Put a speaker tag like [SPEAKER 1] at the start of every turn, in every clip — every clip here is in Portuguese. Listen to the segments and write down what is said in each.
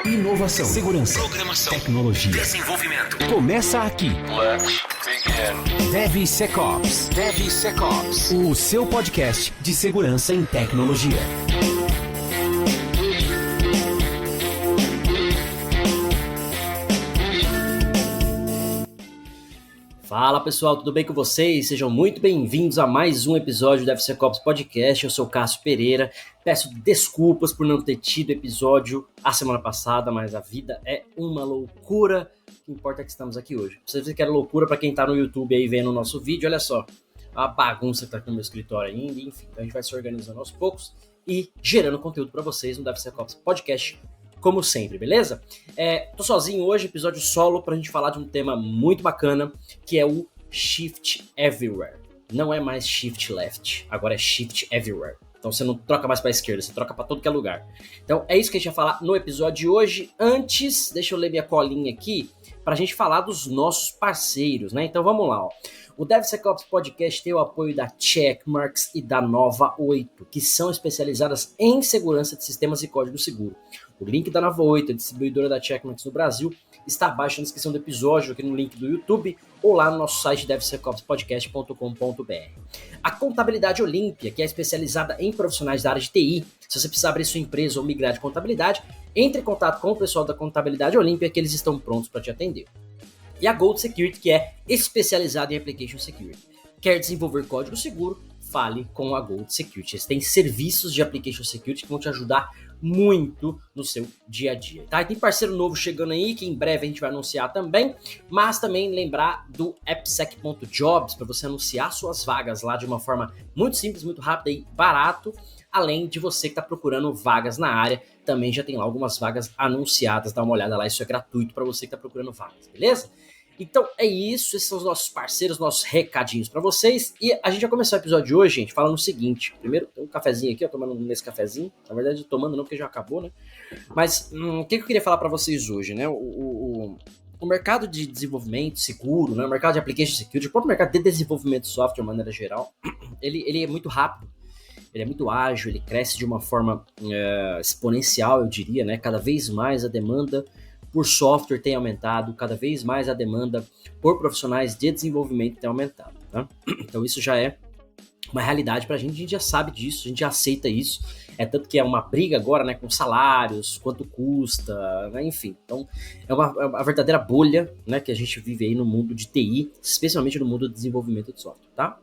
[SPEAKER 1] Inovação, segurança, programação, tecnologia, desenvolvimento. Começa aqui.
[SPEAKER 2] Let's begin.
[SPEAKER 1] DevSecOps. DevSecOps. O seu podcast de segurança em tecnologia.
[SPEAKER 3] Fala pessoal, tudo bem com vocês? Sejam muito bem-vindos a mais um episódio do DevSecOps Podcast. Eu sou o Cássio Pereira. Peço desculpas por não ter tido episódio a semana passada, mas a vida é uma loucura. O que importa é que estamos aqui hoje. Vocês viram que era loucura para quem tá no YouTube aí vendo o nosso vídeo. Olha só, a bagunça que tá aqui no meu escritório ainda. Enfim, então a gente vai se organizando aos poucos e gerando conteúdo para vocês no DevSecOps Podcast, como sempre, beleza? Tô sozinho hoje, episódio solo, pra gente falar de um tema muito bacana, que é o Shift Everywhere. Não é mais Shift Left, agora é Shift Everywhere. Então você não troca mais pra esquerda, você troca pra todo que é lugar. Então é isso que a gente vai falar no episódio de hoje. Antes, deixa eu ler minha colinha aqui, pra gente falar dos nossos parceiros, né? Então vamos lá, ó. O DevSecOps Podcast tem o apoio da Checkmarx e da Nova 8, que são especializadas em segurança de sistemas e código seguro. O link da Nova 8, a distribuidora da Checkmarx no Brasil, está abaixo na descrição do episódio, aqui no link do YouTube, ou lá no nosso site devsecopspodcast.com.br. A Contabilidade Olímpia, que é especializada em profissionais da área de TI. Se você precisar abrir sua empresa ou migrar de contabilidade, entre em contato com o pessoal da Contabilidade Olímpia, que eles estão prontos para te atender. E a Gold Security, que é especializada em Application Security. Quer desenvolver código seguro? Fale com a Gold Security. Eles têm serviços de Application Security que vão te ajudar muito no seu dia a dia, tá? E tem parceiro novo chegando aí, que em breve a gente vai anunciar também, mas também lembrar do appsec.jobs para você anunciar suas vagas lá de uma forma muito simples, muito rápida e barato, além de você que está procurando vagas na área, também já tem lá algumas vagas anunciadas, dá uma olhada lá, isso é gratuito para você que está procurando vagas, beleza? Então é isso, esses são os nossos parceiros, nossos recadinhos para vocês. E a gente vai começar o episódio de hoje, gente, falando o seguinte. Primeiro, tem um cafezinho aqui, eu tomando nesse cafezinho. Na verdade, tomando não, porque já acabou, né? Mas o que eu queria falar para vocês hoje, né? O mercado de desenvolvimento seguro, né? O mercado de application security, o próprio mercado de desenvolvimento de software, de maneira geral, ele é muito rápido. Ele é muito ágil, ele cresce de uma forma exponencial, eu diria, né? Cada vez mais a demanda por software tem aumentado, cada vez mais a demanda por profissionais de desenvolvimento tem aumentado, tá? Então isso já é uma realidade pra gente, a gente já sabe disso, a gente já aceita isso, tanto que é uma briga agora, né, com salários, quanto custa, né, enfim. Então é uma verdadeira bolha, né, que a gente vive aí no mundo de TI, especialmente no mundo do desenvolvimento de software, tá?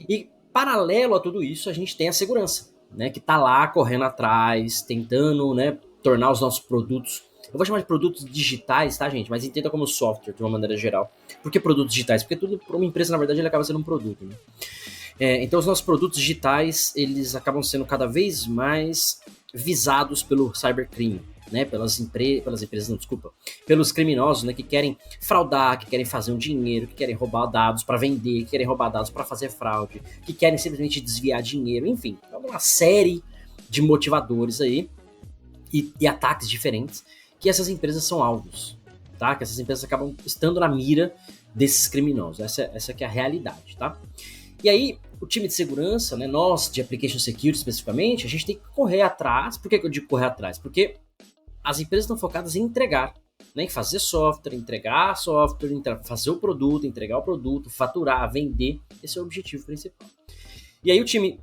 [SPEAKER 3] E paralelo a tudo isso, a gente tem a segurança, né, que tá lá correndo atrás, tentando, né, tornar os nossos produtos, eu vou chamar de produtos digitais, tá, gente? Mas entenda como software, de uma maneira geral. Por que produtos digitais? Porque tudo, para uma empresa, na verdade, ele acaba sendo um produto, né? Então, os nossos produtos digitais, eles acabam sendo cada vez mais visados pelo cybercrime, né? Pelos criminosos, né? Que querem fraudar, que querem fazer um dinheiro, que querem roubar dados para vender, que querem roubar dados para fazer fraude, que querem simplesmente desviar dinheiro, enfim. É uma série de motivadores aí e ataques diferentes que essas empresas são alvos, tá? Que essas empresas acabam estando na mira desses criminosos. Essa que é a realidade, tá? E aí, o time de segurança, né, nós de Application Security especificamente, a gente tem que correr atrás. Por que eu digo correr atrás? Porque as empresas estão focadas em entregar, né, em fazer software, entregar software, fazer o produto, entregar o produto, faturar, vender. Esse é o objetivo principal. E aí o time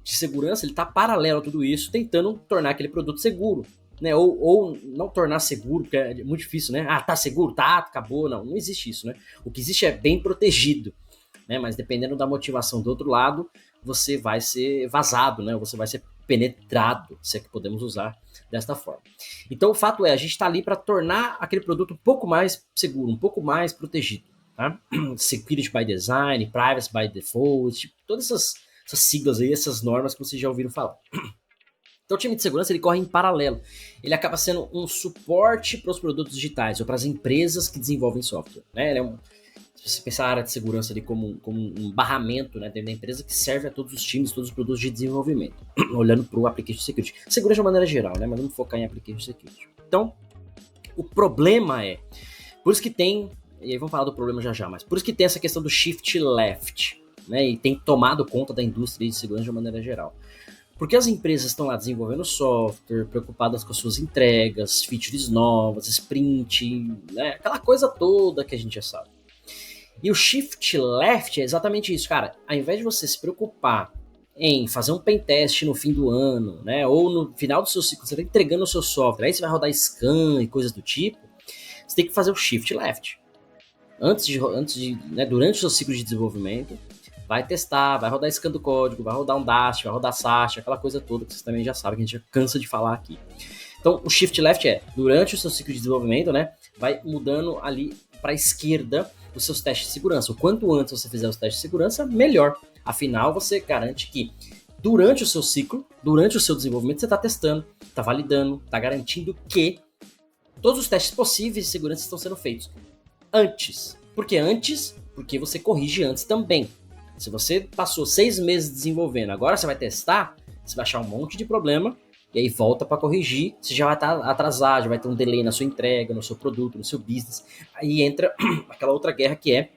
[SPEAKER 3] de segurança, ele está paralelo a tudo isso, tentando tornar aquele produto seguro. Né, ou não tornar seguro, porque é muito difícil, né? Ah, tá seguro, tá, acabou. Não existe isso, né? O que existe é bem protegido, né? Mas dependendo da motivação do outro lado, você vai ser vazado, né? Você vai ser penetrado, se é que podemos usar desta forma. Então o fato é, a gente está ali para tornar aquele produto um pouco mais seguro, um pouco mais protegido, tá? Security by design, privacy by default, tipo, todas essas siglas aí, essas normas que vocês já ouviram falar. Então o time de segurança, ele corre em paralelo. Ele acaba sendo um suporte para os produtos digitais ou para as empresas que desenvolvem software, né? Ele é se você pensar a área de segurança ali como um barramento, né, dentro da empresa que serve a todos os times, todos os produtos de desenvolvimento, olhando para o Application Security. Segurança de maneira geral, né? Mas vamos focar em Application Security. Então, o problema por isso que tem, e aí vamos falar do problema já, mas por isso que tem essa questão do shift left, né? E tem tomado conta da indústria de segurança de maneira geral. Porque as empresas estão lá desenvolvendo software, preocupadas com as suas entregas, features novas, sprint, né? Aquela coisa toda que a gente já sabe. E o shift left é exatamente isso, cara. Ao invés de você se preocupar em fazer um pentest no fim do ano, né? Ou no final do seu ciclo, você está entregando o seu software, aí você vai rodar scan e coisas do tipo, você tem que fazer o shift left. Durante o seu ciclo de desenvolvimento, vai testar, vai rodar scan do código, vai rodar um Dast, vai rodar SAST, aquela coisa toda que vocês também já sabem, que a gente já cansa de falar aqui. Então, o shift left é, durante o seu ciclo de desenvolvimento, né, vai mudando ali para a esquerda os seus testes de segurança. O quanto antes você fizer os testes de segurança, melhor. Afinal, você garante que durante o seu ciclo, durante o seu desenvolvimento, você está testando, está validando, está garantindo que todos os testes possíveis de segurança estão sendo feitos antes. Por que antes? Porque você corrige antes também. Se você passou 6 meses desenvolvendo, agora você vai testar, você vai achar um monte de problema, e aí volta para corrigir, você já vai estar atrasado, já vai ter um delay na sua entrega, no seu produto, no seu business. Aí entra aquela outra guerra que é,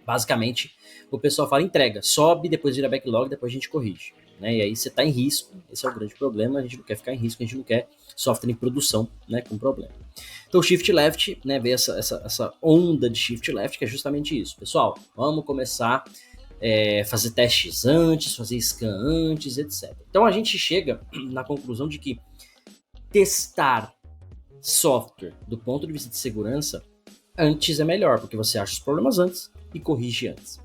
[SPEAKER 3] basicamente, o pessoal fala entrega, sobe, depois vira backlog, depois a gente corrige. Né? E aí você está em risco, esse é o grande problema, a gente não quer ficar em risco, a gente não quer software em produção, né, com problema. Então o shift left, né, vê essa onda de shift left, que é justamente isso. Pessoal, vamos começar fazer testes antes, fazer scan antes, etc. Então a gente chega na conclusão de que testar software do ponto de vista de segurança antes é melhor, porque você acha os problemas antes e corrige antes.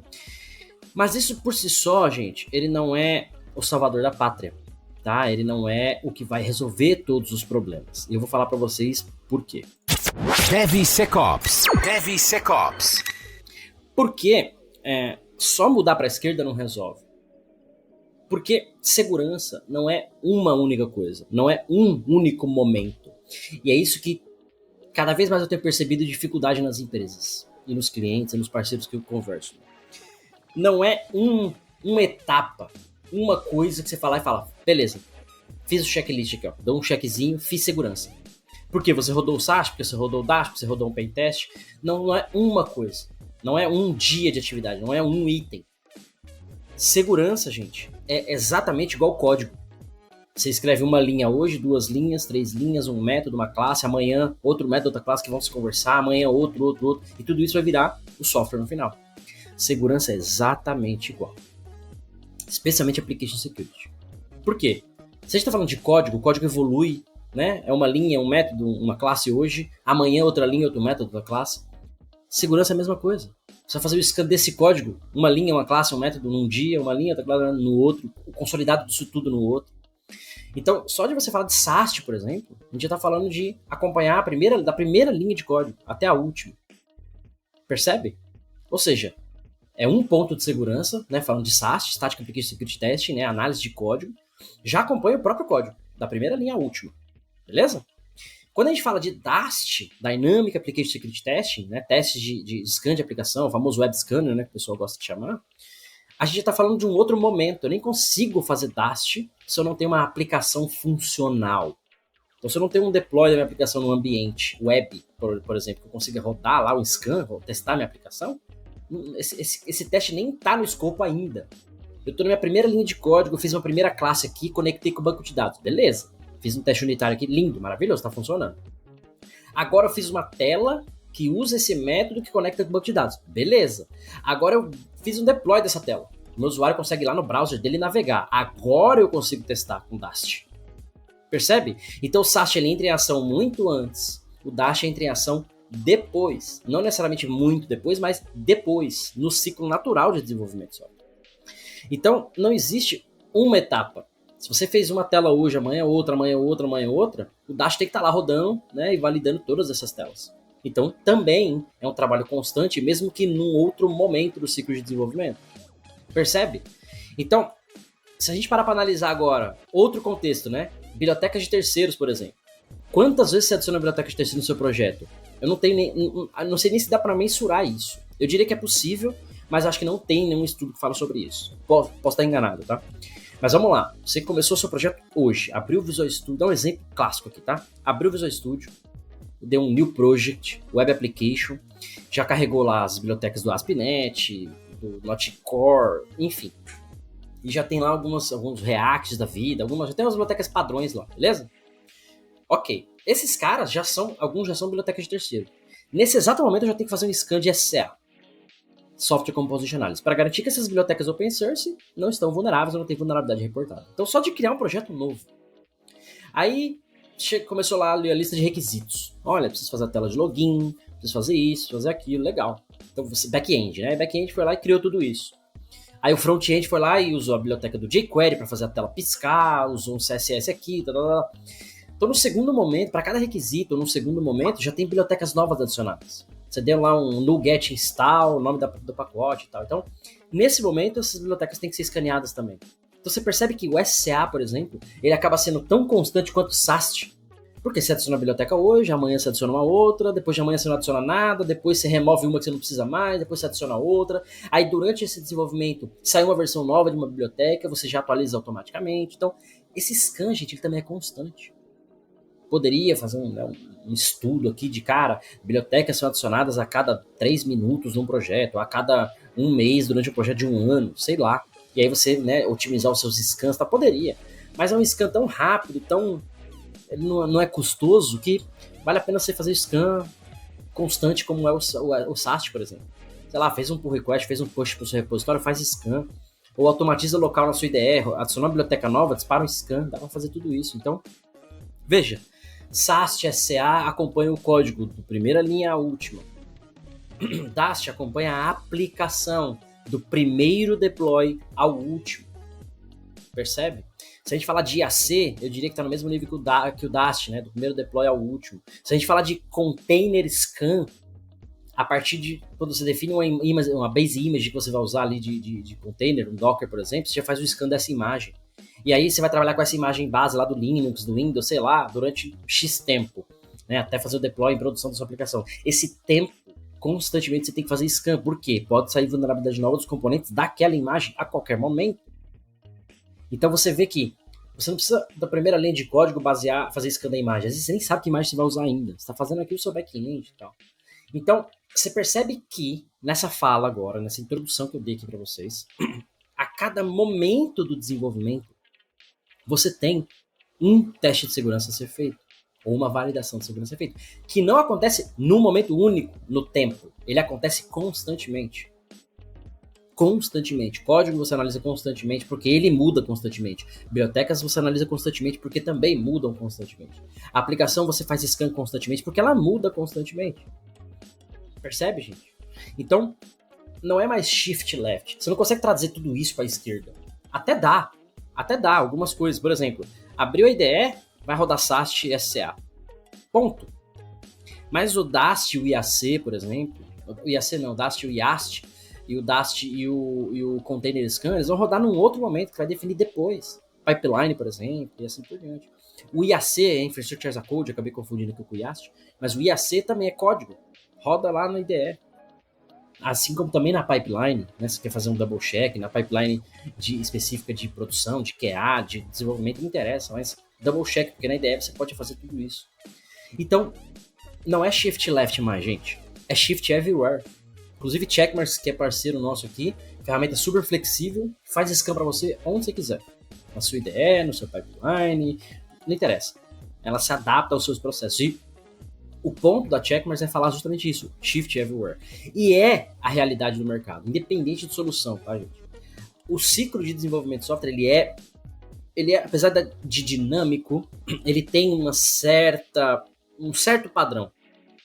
[SPEAKER 3] Mas isso por si só, gente, ele não é o salvador da pátria, tá? Ele não é o que vai resolver todos os problemas. E eu vou falar para vocês por quê.
[SPEAKER 1] DevSecOps.
[SPEAKER 3] Porque só mudar para a esquerda não resolve. Porque segurança não é uma única coisa, não é um único momento. E é isso que cada vez mais eu tenho percebido dificuldade nas empresas, e nos clientes, e nos parceiros que eu converso. Não é uma etapa, uma coisa que você fala e fala, beleza, fiz o checklist aqui, ó, dou um checkzinho, fiz segurança. Porque você rodou o SAST, porque você rodou o Dast, porque você rodou um pentest. Não é uma coisa, não é um dia de atividade, não é um item. Segurança, gente, é exatamente igual código. Você escreve uma linha hoje, 2 linhas, 3 linhas, um método, uma classe, amanhã outro método, outra classe que vão se conversar, amanhã outro, e tudo isso vai virar o software no final. Segurança é exatamente igual. Especialmente Application Security. Por quê? Se a gente está falando de código, o código evolui, né? É uma linha, um método, uma classe hoje, amanhã outra linha, outro método, outra classe. Segurança é a mesma coisa. Você vai fazer o scan desse código, uma linha, uma classe, um método num dia, uma linha, outra classe no outro, o consolidado disso tudo no outro. Então, só de você falar de SAST, por exemplo, a gente já está falando de acompanhar da primeira linha de código até a última. Percebe? Ou seja, é um ponto de segurança, né, falando de SAST, Static Application Security Testing, né, análise de código, já acompanha o próprio código, da primeira linha à última. Beleza? Quando a gente fala de DAST, Dynamic Application Security Testing, né, testes de scan de aplicação, o famoso web scanner, né, que o pessoal gosta de chamar, a gente está falando de um outro momento. Eu nem consigo fazer DAST se eu não tenho uma aplicação funcional. Então, se eu não tenho um deploy da minha aplicação no ambiente web, por exemplo, que eu consiga rodar lá um scan, testar minha aplicação, esse teste nem está no escopo ainda. Eu estou na minha primeira linha de código, eu fiz uma primeira classe aqui, conectei com o banco de dados. Beleza. Fiz um teste unitário aqui, lindo, maravilhoso, está funcionando. Agora eu fiz uma tela que usa esse método que conecta com o banco de dados. Beleza. Agora eu fiz um deploy dessa tela. O meu usuário consegue ir lá no browser dele navegar. Agora eu consigo testar com o Dast. Percebe? Então o SAST ele entra em ação muito antes. O Dast entra em ação depois. Não necessariamente muito depois, mas depois. No ciclo natural de desenvolvimento de software. Então não existe uma etapa. Se você fez uma tela hoje, amanhã outra, o Dast tem que estar lá rodando, né, e validando todas essas telas. Então, também é um trabalho constante, mesmo que num outro momento do ciclo de desenvolvimento. Percebe? Então, se a gente parar para analisar agora outro contexto, né, bibliotecas de terceiros, por exemplo. Quantas vezes você adiciona a biblioteca de terceiro no seu projeto? Eu não sei nem se dá para mensurar isso. Eu diria que é possível, mas acho que não tem nenhum estudo que fala sobre isso. Posso estar enganado, tá? Mas vamos lá, você começou o seu projeto hoje, abriu o Visual Studio, dá um exemplo clássico aqui, tá? Abriu o Visual Studio, deu um New Project, Web Application, já carregou lá as bibliotecas do ASP.NET, do .NET Core, enfim. e já tem lá alguns Reacts da vida, já tem umas bibliotecas padrões lá, beleza? Ok, esses caras alguns já são bibliotecas de terceiro. Nesse exato momento eu já tenho que fazer um scan de SCA, Software Composition Analysis, para garantir que essas bibliotecas open source não estão vulneráveis ou não tem vulnerabilidade reportada. Então só de criar um projeto novo. Aí começou lá a lista de requisitos. Olha, preciso fazer a tela de login, preciso fazer isso, fazer aquilo, legal. Então back-end, né? Back-end foi lá e criou tudo isso. Aí o front-end foi lá e usou a biblioteca do jQuery para fazer a tela piscar, usou um CSS aqui, tal. Então no segundo momento, para cada requisito, no segundo momento, já tem bibliotecas novas adicionadas. Você deu lá um NuGet install, o nome do pacote e tal. Então, nesse momento, essas bibliotecas têm que ser escaneadas também. Então você percebe que o SCA, por exemplo, ele acaba sendo tão constante quanto o SAST. Porque você adiciona a biblioteca hoje, amanhã você adiciona uma outra, depois de amanhã você não adiciona nada, depois você remove uma que você não precisa mais, depois você adiciona outra. Aí durante esse desenvolvimento sai uma versão nova de uma biblioteca, você já atualiza automaticamente. Então, esse scan, gente, ele também é constante. Poderia fazer um estudo aqui de, cara, bibliotecas são adicionadas a cada 3 minutos num projeto, a cada 1 mês durante um projeto de 1 ano, sei lá. E aí você, né, otimizar os seus scans, tá? Poderia. Mas é um scan tão rápido, ele não é custoso, que vale a pena você fazer scan constante, como é o SAST, por exemplo. Sei lá, fez um pull request, fez um push pro seu repositório, faz scan. Ou automatiza local na sua IDE, adicionou uma biblioteca nova, dispara um scan, dá pra fazer tudo isso. Então, veja, SAST SCA acompanha o código do primeira linha à última. DAST acompanha a aplicação do primeiro deploy ao último. Percebe? Se a gente falar de IAC, eu diria que está no mesmo nível que o DAST, né? Do primeiro deploy ao último. Se a gente falar de container scan, a partir de quando você define uma base image que você vai usar ali de container, um Docker, por exemplo, você já faz o scan dessa imagem. E aí você vai trabalhar com essa imagem base lá do Linux, do Windows, sei lá, durante X tempo, né? Até fazer o deploy em produção da sua aplicação. Esse tempo, constantemente você tem que fazer scan. Por quê? Pode sair vulnerabilidade nova dos componentes daquela imagem a qualquer momento. Então você vê que você não precisa da primeira linha de código fazer scan da imagem. Às vezes você nem sabe que imagem você vai usar ainda. Você está fazendo aqui o seu back-end e tal. Então, você percebe que nessa fala agora, nessa introdução que eu dei aqui para vocês, a cada momento do desenvolvimento, você tem um teste de segurança a ser feito, ou uma validação de segurança a ser feita, que não acontece num momento único, no tempo. Ele acontece constantemente. Constantemente. Código você analisa constantemente, porque ele muda constantemente. Bibliotecas você analisa constantemente, porque também mudam constantemente. A aplicação você faz scan constantemente, porque ela muda constantemente. Percebe, gente? Então, não é mais shift left. Você não consegue traduzir tudo isso para a esquerda. Até dá algumas coisas. Por exemplo, abriu a IDE, vai rodar SAST e SCA. Ponto. Mas o DAST e o IAC, por exemplo, o IAC não, o DAST e o IAST, e o DAST e o Container Scan, eles vão rodar num outro momento que vai definir depois. Pipeline, por exemplo, e assim por diante. O IAC é Infrastructure as a Code, acabei confundindo aqui com o IAST, mas o IAC também é código. Roda lá no IDE. Assim como também na pipeline, né? Você quer fazer um double check, na pipeline específica de produção, de QA, de desenvolvimento, não interessa, mas double check, porque na IDE você pode fazer tudo isso. Então, não é shift left mais, gente. É shift everywhere. Inclusive Checkmarx, que é parceiro nosso aqui, ferramenta super flexível, faz scan para você onde você quiser. Na sua IDE, no seu pipeline, não interessa. Ela se adapta aos seus processos. E o ponto da Checkmarx é falar justamente isso, shift everywhere. E é a realidade do mercado, independente de solução, tá, gente? O ciclo de desenvolvimento de software, ele é apesar de dinâmico, ele tem um certo padrão,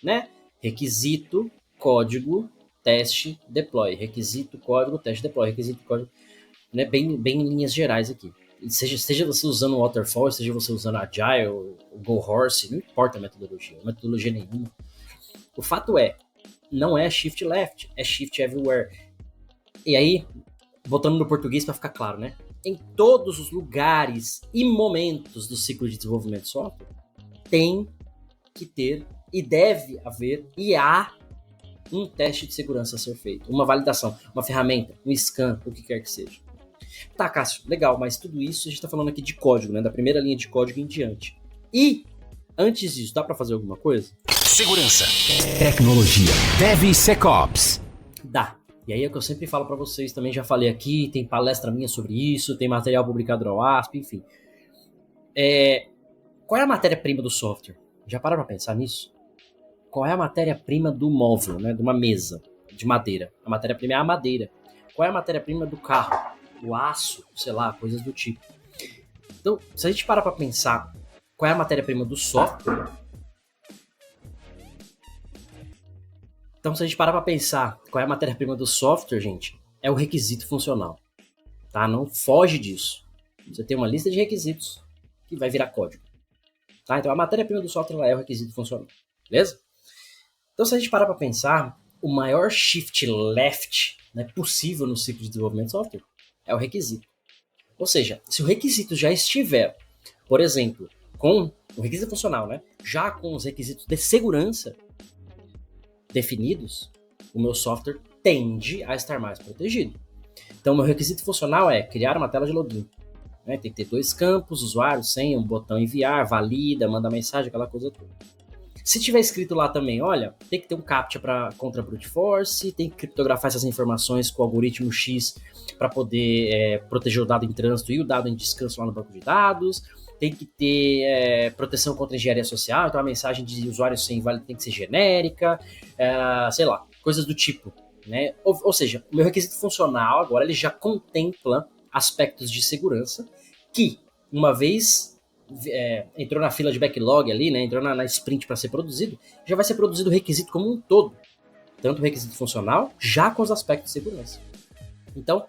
[SPEAKER 3] né? Requisito, código, teste, deploy. Requisito, código, teste, deploy. Requisito, código, né? Bem em linhas gerais aqui. Seja você usando Waterfall, seja você usando Agile, Go Horse, não importa a metodologia nenhuma. O fato não é shift left, é shift everywhere. E aí, voltando no português para ficar claro, né? Em todos os lugares e momentos do ciclo de desenvolvimento de software, tem que ter e deve haver e há um teste de segurança a ser feito, uma validação, uma ferramenta, um scan, o que quer que seja. Tá, Cássio, legal, mas tudo isso a gente tá falando aqui de código, né? Da primeira linha de código em diante. E, antes disso, dá pra fazer alguma coisa?
[SPEAKER 1] Segurança, tecnologia, DevSecOps.
[SPEAKER 3] Dá. E aí é o que eu sempre falo para vocês, também já falei aqui, tem palestra minha sobre isso, tem material publicado no ASP, enfim. Qual é a matéria-prima do software? Já pararam para pensar nisso? Qual é a matéria-prima do móvel, né, de uma mesa de madeira? A matéria-prima é a madeira. Qual é a matéria-prima do carro? O aço, sei lá, coisas do tipo. Então, se a gente parar para pensar qual é a matéria-prima do software, gente, é o requisito funcional. Tá? Não foge disso. Você tem uma lista de requisitos que vai virar código. Tá? Então, a matéria-prima do software é o requisito funcional. Beleza? Então, se a gente parar para pensar, o maior shift left, né, possível no ciclo de desenvolvimento de software é o requisito. Ou seja, se o requisito já estiver, por exemplo, com o requisito funcional, né, já com os requisitos de segurança definidos, o meu software tende a estar mais protegido. Então, o meu requisito funcional é criar uma tela de login. Né, tem que ter 2 campos, usuário, senha, um botão enviar, valida, manda mensagem, aquela coisa toda. Se tiver escrito lá também, olha, tem que ter um CAPTCHA contra brute force, tem que criptografar essas informações com o algoritmo X para poder proteger o dado em trânsito e o dado em descanso lá no banco de dados, tem que ter proteção contra engenharia social, então a mensagem de usuário sem válido tem que ser genérica, sei lá, coisas do tipo. Né? Ou seja, o meu requisito funcional agora ele já contempla aspectos de segurança que, uma vez entrou na fila de backlog ali, né, entrou na sprint para ser produzido, já vai ser produzido o requisito como um todo. Tanto o requisito funcional, já com os aspectos de segurança. Então,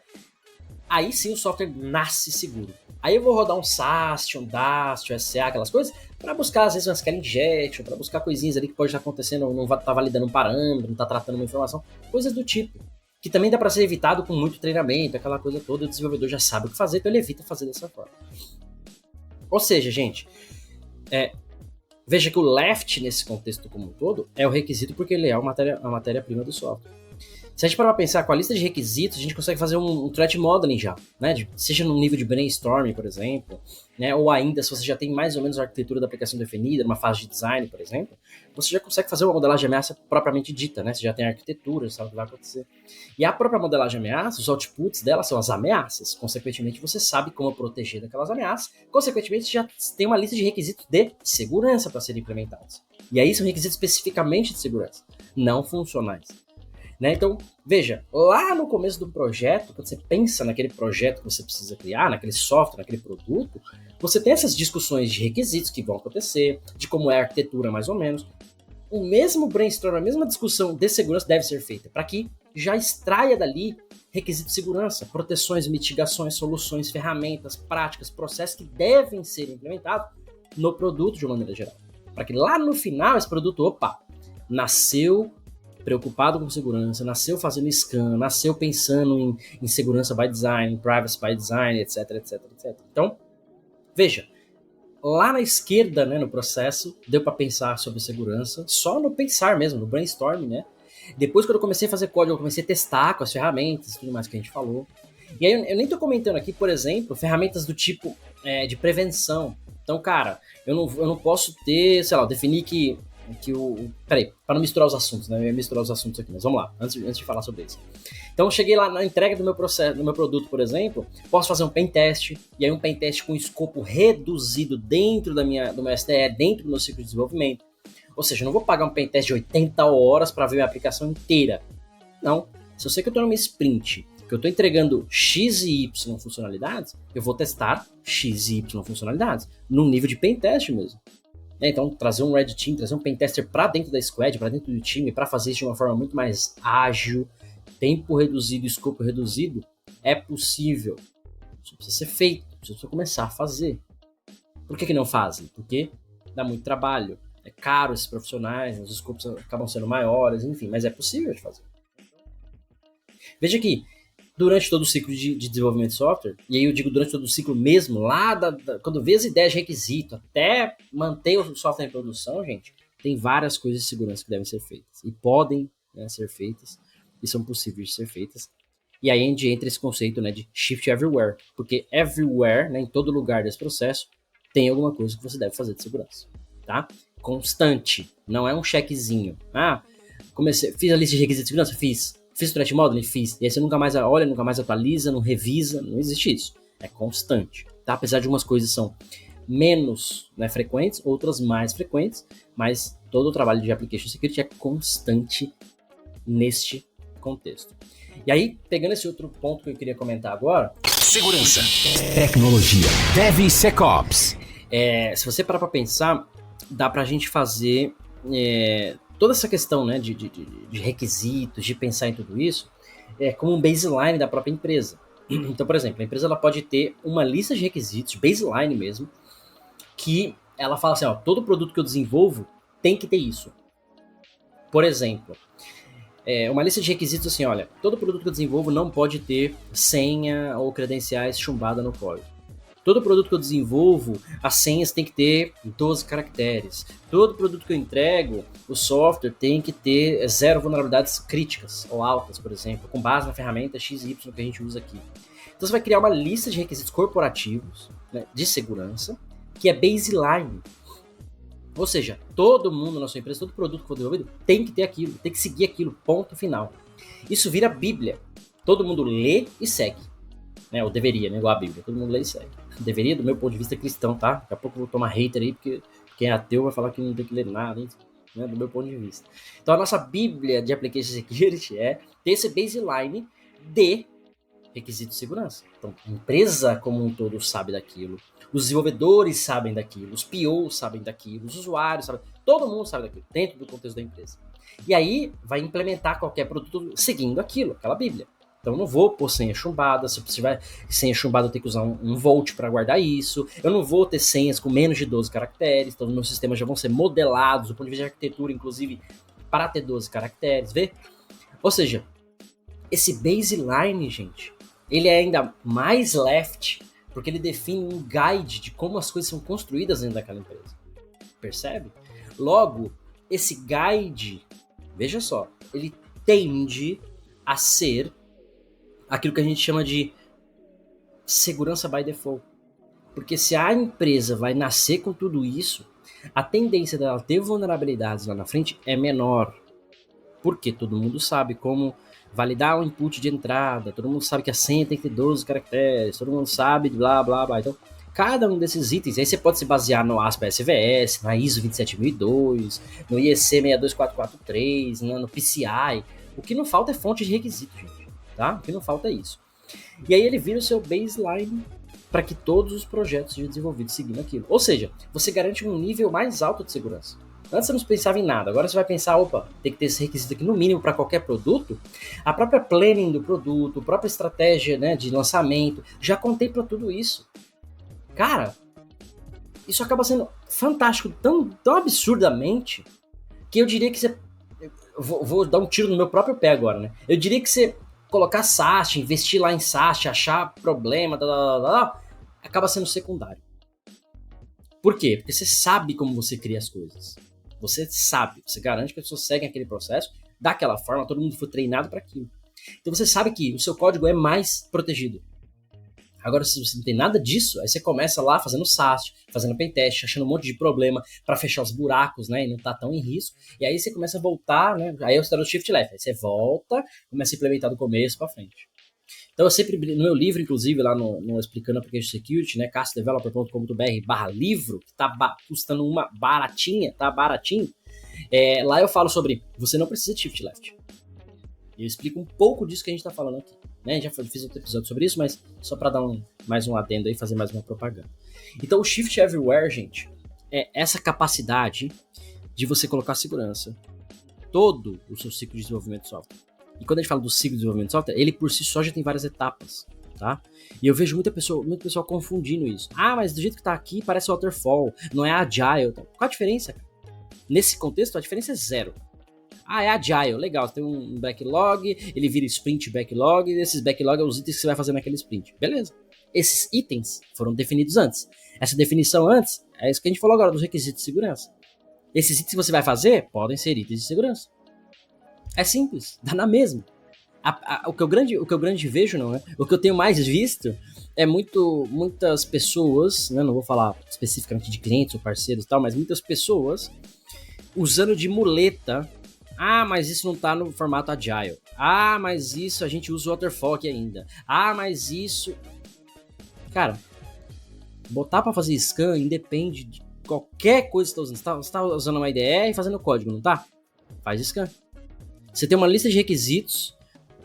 [SPEAKER 3] aí sim o software nasce seguro. Aí eu vou rodar um SAST, um DAST, um SCA, aquelas coisas, para buscar às vezes uma SQL injection, para buscar coisinhas ali que pode estar acontecendo, não está validando um parâmetro, não está tratando uma informação, coisas do tipo. Que também dá para ser evitado com muito treinamento, aquela coisa toda, o desenvolvedor já sabe o que fazer, então ele evita fazer dessa forma. Ou seja, gente, veja que o left, nesse contexto como um todo, é o requisito porque ele é a matéria-prima do software. Se a gente parar para pensar com a lista de requisitos, a gente consegue fazer um threat modeling já, né? Seja no nível de brainstorming, por exemplo, né? Ou ainda, se você já tem mais ou menos a arquitetura da aplicação definida, numa fase de design, por exemplo, você já consegue fazer uma modelagem de ameaça propriamente dita, né? Você já tem a arquitetura, sabe o que vai acontecer. E a própria modelagem de ameaça, os outputs dela são as ameaças. Consequentemente, você sabe como proteger daquelas ameaças. Consequentemente, já tem uma lista de requisitos de segurança para serem implementados. E aí são requisitos especificamente de segurança, não funcionais. Né? Então, veja, lá no começo do projeto, quando você pensa naquele projeto que você precisa criar, naquele software, naquele produto, você tem essas discussões de requisitos que vão acontecer, de como é a arquitetura mais ou menos. O mesmo brainstorm, a mesma discussão de segurança deve ser feita, para que já extraia dali requisitos de segurança, proteções, mitigações, soluções, ferramentas, práticas, processos que devem ser implementados no produto de uma maneira geral. Para que lá no final esse produto, nasceu preocupado com segurança, nasceu fazendo scan, nasceu pensando em segurança by design, privacy by design, etc, etc, etc. Então, veja, lá na esquerda, né, no processo, deu para pensar sobre segurança, só no pensar mesmo, no brainstorming, né? Depois, quando eu comecei a fazer código, eu comecei a testar com as ferramentas e tudo mais que a gente falou. E aí, eu nem tô comentando aqui, por exemplo, ferramentas do tipo de prevenção. Então, cara, eu não posso ter, sei lá, definir que peraí, para não misturar os assuntos, né? Eu ia misturar os assuntos aqui, mas vamos lá, antes de falar sobre isso. Então, eu cheguei lá na entrega do meu processo, do meu produto, por exemplo, posso fazer um pen test, e aí um pen test com escopo reduzido dentro do meu SDE, dentro do meu ciclo de desenvolvimento. Ou seja, eu não vou pagar um pen test de 80 horas para ver minha aplicação inteira. Não. Se eu sei que eu estou numa sprint, que eu estou entregando X e Y funcionalidades, eu vou testar X e Y funcionalidades, no nível de pen test mesmo. Então, trazer um Red Team, trazer um pentester para dentro da squad, para dentro do time, para fazer isso de uma forma muito mais ágil, tempo reduzido, escopo reduzido, é possível. Isso precisa ser feito, precisa começar a fazer. Por que não fazem? Porque dá muito trabalho, é caro esses profissionais, os escopos acabam sendo maiores, enfim, mas é possível de fazer. Veja que durante todo o ciclo de desenvolvimento de software, e aí eu digo durante todo o ciclo mesmo, lá quando vê as ideias de requisito, até manter o software em produção, gente, tem várias coisas de segurança que devem ser feitas, e podem, né, ser feitas, e são possíveis de ser feitas. E aí entra esse conceito, né, de shift everywhere, porque everywhere, né, em todo lugar desse processo, tem alguma coisa que você deve fazer de segurança, tá? Constante, não é um checkzinho. Fiz a lista de requisitos de segurança? Fiz. Fiz o threat modeling? Fiz. E aí você nunca mais olha, nunca mais atualiza, não revisa, não existe isso. É constante, tá? Apesar de algumas coisas são menos, né, frequentes, outras mais frequentes, mas todo o trabalho de application security é constante neste contexto. E aí, pegando esse outro ponto que eu queria comentar agora...
[SPEAKER 1] Segurança, tecnologia, DevSecOps.
[SPEAKER 3] Se você parar para pensar, dá pra gente fazer toda essa questão, né, de requisitos, de pensar em tudo isso, como um baseline da própria empresa. Então, por exemplo, a empresa ela pode ter uma lista de requisitos, baseline mesmo, que ela fala assim, ó, todo produto que eu desenvolvo tem que ter isso. Por exemplo, uma lista de requisitos assim, olha, todo produto que eu desenvolvo não pode ter senha ou credenciais chumbada no código. Todo produto que eu desenvolvo, as senhas tem que ter 12 caracteres. Todo produto que eu entrego, o software tem que ter 0 vulnerabilidades críticas ou altas, por exemplo, com base na ferramenta XY que a gente usa aqui. Então você vai criar uma lista de requisitos corporativos, né, de segurança, que é baseline. Ou seja, todo mundo na sua empresa, todo produto que for desenvolvido, tem que ter aquilo, tem que seguir aquilo, ponto final. Isso vira Bíblia. Todo mundo lê e segue. Né, ou deveria, né, igual a Bíblia, todo mundo lê e segue. Deveria, do meu ponto de vista cristão, tá? Daqui a pouco eu vou tomar hater aí, porque quem é ateu vai falar que não tem que ler nada, hein? Né, do meu ponto de vista. Então a nossa Bíblia de Application Security é ter esse baseline de requisitos de segurança. Então, a empresa como um todo sabe daquilo, os desenvolvedores sabem daquilo, os POs sabem daquilo, os usuários sabem, todo mundo sabe daquilo, dentro do contexto da empresa. E aí, vai implementar qualquer produto seguindo aquilo, aquela Bíblia. Então, eu não vou pôr senha chumbada, se tiver senha chumbada eu tenho que usar um Vault para guardar isso, eu não vou ter senhas com menos de 12 caracteres, então os meus sistemas já vão ser modelados, do ponto de vista de arquitetura, inclusive, para ter 12 caracteres, vê? Ou seja, esse baseline, gente, ele é ainda mais left, porque ele define um guide de como as coisas são construídas dentro daquela empresa. Percebe? Logo, esse guide, veja só, ele tende a ser aquilo que a gente chama de segurança by default. Porque se a empresa vai nascer com tudo isso, a tendência dela ter vulnerabilidades lá na frente é menor. Porque todo mundo sabe como validar o input de entrada, todo mundo sabe que a senha tem que ter 12 caracteres, todo mundo sabe blá blá blá. Então, cada um desses itens, aí você pode se basear no ASPA SVS, na ISO 27002, no IEC 62443, no PCI. O que não falta é fonte de requisito, gente. Tá? O que não falta é isso. E aí ele vira o seu baseline para que todos os projetos sejam desenvolvidos seguindo aquilo. Ou seja, você garante um nível mais alto de segurança. Antes você não pensava em nada, agora você vai pensar, opa, tem que ter esse requisito aqui no mínimo para qualquer produto. A própria planning do produto, a própria estratégia, né, de lançamento, já contempla tudo isso. Cara, isso acaba sendo fantástico, tão absurdamente, que eu diria que você... Vou dar um tiro no meu próprio pé agora, né? Eu diria que você colocar SAST, investir lá em SAST, achar problema, acaba sendo secundário. Por quê? Porque você sabe como você cria as coisas. Você sabe, você garante que as pessoas seguem aquele processo daquela forma, todo mundo foi treinado para aquilo. Então você sabe que o seu código é mais protegido. Agora, se você não tem nada disso, aí você começa lá fazendo SAST, fazendo pentest, achando um monte de problema para fechar os buracos, né, e não tá tão em risco. E aí você começa a voltar, né, aí é o história do shift left. Aí você volta, começa a implementar do começo para frente. Então eu sempre, no meu livro, inclusive, lá no Explicando Application Security, né, cassodeveloper.com.br/livro, que tá custando uma baratinha, tá baratinho, lá eu falo sobre, você não precisa de shift left. E eu explico um pouco disso que a gente tá falando aqui. Né? Já fiz outro episódio sobre isso, mas só para dar mais um adendo aí, fazer mais uma propaganda. Então o Shift Everywhere, gente, é essa capacidade de você colocar segurança todo o seu ciclo de desenvolvimento de software. E quando a gente fala do ciclo de desenvolvimento de software, ele por si só já tem várias etapas, tá? E eu vejo muito pessoal confundindo isso. Ah, mas do jeito que tá aqui parece waterfall, não é agile. Qual a diferença? Nesse contexto, a diferença é zero. Ah, é agile, legal, você tem um backlog, ele vira sprint backlog, e esses backlog são os itens que você vai fazer naquele sprint. Beleza. Esses itens foram definidos antes. Essa definição antes é isso que a gente falou agora, dos requisitos de segurança. Esses itens que você vai fazer podem ser itens de segurança. É simples, dá na mesma. O que eu grande vejo, não é? O que eu tenho mais visto é muitas pessoas, né, não vou falar especificamente de clientes ou parceiros e tal, mas muitas pessoas usando de muleta. Ah, mas isso não tá no formato agile. Ah, mas isso a gente usa o waterfall ainda. Ah, mas isso... Cara, botar pra fazer scan independe de qualquer coisa que você tá usando. Você tá usando uma IDE e fazendo código, não tá? Faz scan. Você tem uma lista de requisitos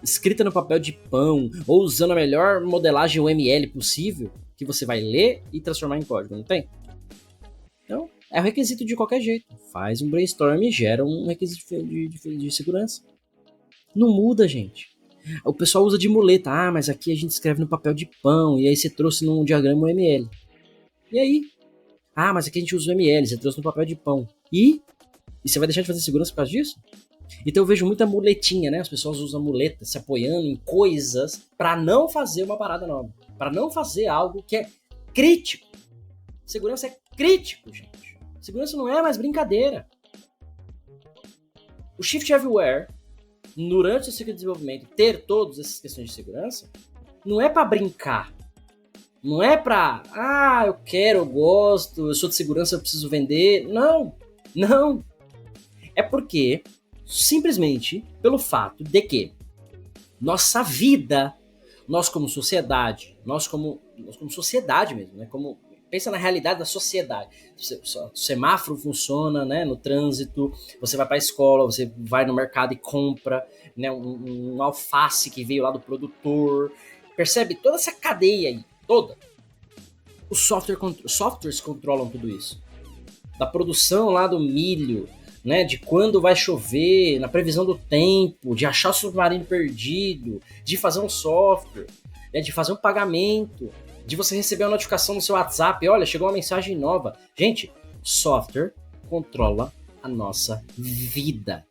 [SPEAKER 3] escrita no papel de pão ou usando a melhor modelagem UML possível que você vai ler e transformar em código, não tem? Então, é um requisito de qualquer jeito. Faz um brainstorm e gera um requisito de segurança. Não muda, gente. O pessoal usa de muleta. Ah, mas aqui a gente escreve no papel de pão e aí você trouxe num diagrama UML. E aí? Ah, mas aqui a gente usa o UML, você trouxe no papel de pão. E você vai deixar de fazer segurança por causa disso? Então eu vejo muita muletinha, né? As pessoas usam muleta, se apoiando em coisas para não fazer uma parada nova. Para não fazer algo que é crítico. Segurança é crítico, gente. Segurança não é mais brincadeira. O Shift Everywhere, durante o ciclo de desenvolvimento, ter todas essas questões de segurança, não é para brincar. Não é pra, eu quero, eu gosto, eu sou de segurança, eu preciso vender. Não, não. É porque, simplesmente, pelo fato de que nossa vida, nós como sociedade, nós como sociedade mesmo, né? Pensa na realidade da sociedade. O semáforo funciona, né, no trânsito, você vai para a escola, você vai no mercado e compra, né, um alface que veio lá do produtor. Percebe toda essa cadeia aí, toda. Os softwares controlam tudo isso. Da produção lá do milho, né, de quando vai chover, na previsão do tempo, de achar o submarino perdido, de fazer um software, né, de fazer um pagamento, de você receber uma notificação no seu WhatsApp, olha, chegou uma mensagem nova. Gente, software controla a nossa vida.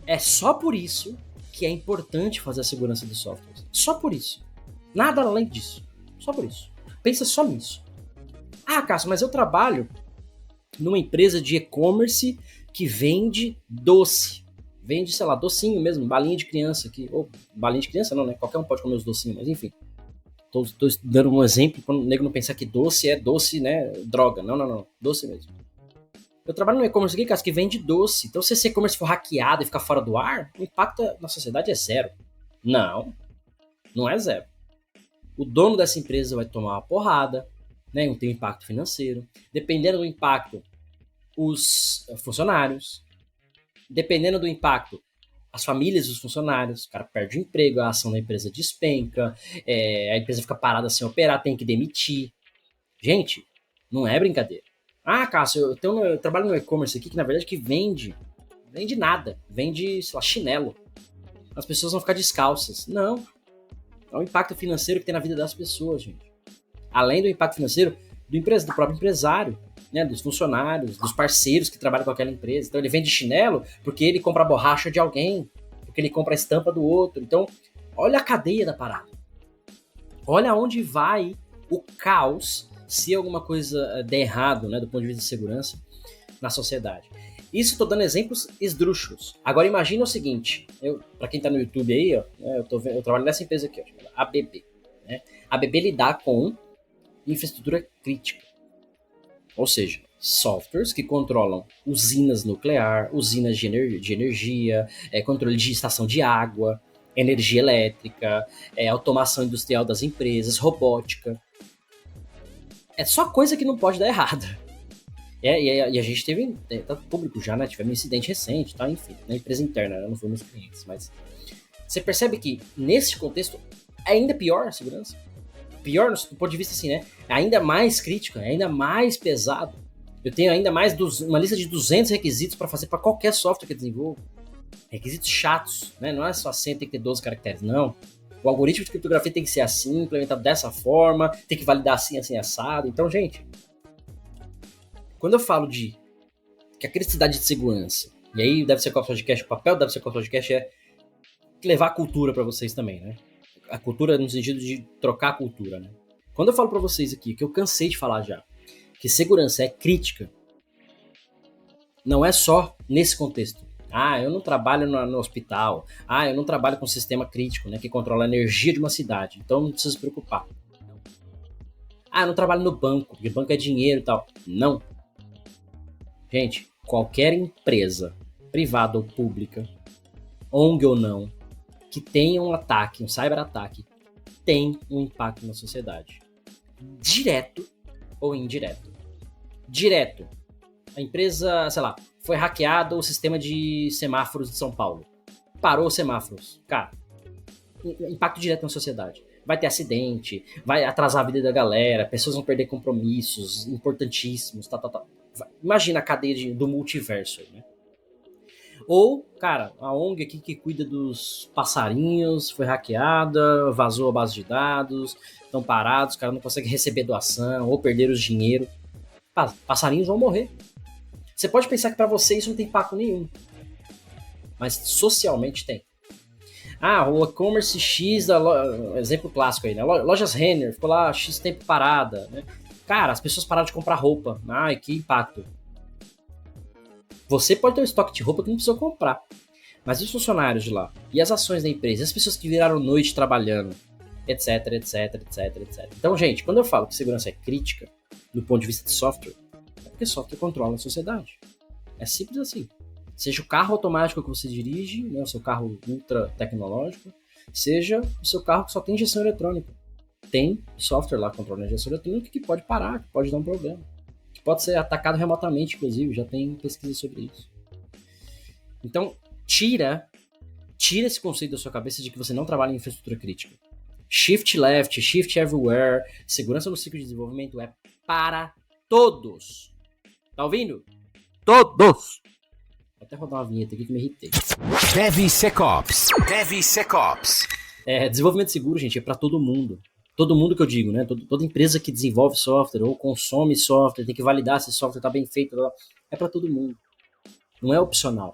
[SPEAKER 3] É só por isso que é importante fazer a segurança dos softwares. Só por isso. Nada além disso. Só por isso. Pensa só nisso. Ah, Cássio, mas eu trabalho numa empresa de e-commerce que vende doce. Vende, sei lá, docinho mesmo, balinha de criança. Ou balinha de criança não, né? Qualquer um pode comer os docinhos, mas enfim. Tô dando um exemplo para o nego não pensar que doce é doce, né? Droga. Não. Doce mesmo. Eu trabalho no e-commerce aqui, Cássio, que vende doce. Então, se esse e-commerce for hackeado e ficar fora do ar, o impacto na sociedade é zero. Não é zero. O dono dessa empresa vai tomar uma porrada, né? Não tem impacto financeiro. Dependendo do impacto, os funcionários. Dependendo do impacto, as famílias dos funcionários. O cara perde o emprego, a ação da empresa despenca, a empresa fica parada sem operar, tem que demitir. Gente, não é brincadeira. Ah, Cássio, eu trabalho no e-commerce aqui que na verdade que vende nada. Vende, sei lá, chinelo. As pessoas vão ficar descalças. Não. É o impacto financeiro que tem na vida das pessoas, gente. Além do impacto financeiro do próprio empresário, né, dos funcionários, dos parceiros que trabalham com aquela empresa. Então ele vende chinelo porque ele compra a borracha de alguém, porque ele compra a estampa do outro. Então, olha a cadeia da parada. Olha onde vai o caos se alguma coisa der errado, né, do ponto de vista de segurança na sociedade. Isso estou dando exemplos esdrúxulos. Agora imagina o seguinte, para quem está no YouTube aí, ó, eu trabalho nessa empresa aqui, ó, chamada ABB. Né? A ABB lidar com infraestrutura crítica. Ou seja, softwares que controlam usinas nuclear, usinas de energia, controle de estação de água, energia elétrica, automação industrial das empresas, robótica. É só coisa que não pode dar errado. E a gente teve, tá público já, né? Tivemos um incidente recente, tá? Enfim, na empresa interna, né? Não foi nos clientes, mas você percebe que nesse contexto é ainda pior a segurança. Pior do ponto de vista assim, né? É ainda mais crítico, é ainda mais pesado. Eu tenho ainda mais uma lista de 200 requisitos para fazer para qualquer software que eu desenvolvo. Requisitos chatos, né? Não é só assim, tem que ter 12 caracteres, não. O algoritmo de criptografia tem que ser assim, implementado dessa forma, tem que validar assim, assim, assado. Então, gente, quando eu falo de que a criticidade de segurança, e aí deve ser com o podcast, o papel deve ser com o podcast é levar a cultura para vocês também, né? A cultura no sentido de trocar a cultura, né? Quando eu falo para vocês aqui, que eu cansei de falar já, que segurança é crítica, não é só nesse contexto. Ah, eu não trabalho no hospital. Ah, eu não trabalho com sistema crítico, né, que controla a energia de uma cidade. Então não precisa se preocupar. Ah, eu não trabalho no banco, porque banco é dinheiro e tal. Não. Gente, qualquer empresa, privada ou pública, ONG ou não, que tenha um ataque, um cyber-ataque, tem um impacto na sociedade. Direto ou indireto. Direto. A empresa, sei lá, foi hackeado o sistema de semáforos de São Paulo. Parou os semáforos. Cara, impacto direto na sociedade. Vai ter acidente, vai atrasar a vida da galera, pessoas vão perder compromissos importantíssimos, tal. Imagina a cadeia do multiverso aí, né? Ou, cara, a ONG aqui que cuida dos passarinhos foi hackeada, vazou a base de dados, estão parados, os caras não conseguem receber doação, ou perderam o dinheiro. Passarinhos vão morrer. Você pode pensar que pra você isso não tem impacto nenhum, mas socialmente tem. O e-commerce X, exemplo clássico aí, né? Lojas Renner, ficou lá X tempo parada, né? Cara, as pessoas pararam de comprar roupa. Que impacto. Você pode ter um estoque de roupa que não precisa comprar. Mas e os funcionários de lá? E as ações da empresa? E as pessoas que viraram noite trabalhando? Etc. Então, gente, quando eu falo que segurança é crítica, do ponto de vista de software, é porque software controla a sociedade. É simples assim. Seja o carro automático que você dirige, né, o seu carro ultra tecnológico, seja o seu carro que só tem injeção eletrônica. Tem software lá controlando a injeção eletrônica que pode parar, que pode dar um problema. Que pode ser atacado remotamente, inclusive, já tem pesquisa sobre isso. Então, tira esse conceito da sua cabeça de que você não trabalha em infraestrutura crítica. Shift left, shift everywhere, segurança no ciclo de desenvolvimento é para todos. Tá ouvindo? Todos! Vou até rodar uma vinheta aqui que me irritei.
[SPEAKER 1] DevSecOps.
[SPEAKER 3] Desenvolvimento seguro, gente, é para todo mundo. Todo mundo que eu digo, né? Toda empresa que desenvolve software ou consome software, tem que validar se o software está bem feito, é para todo mundo. Não é opcional.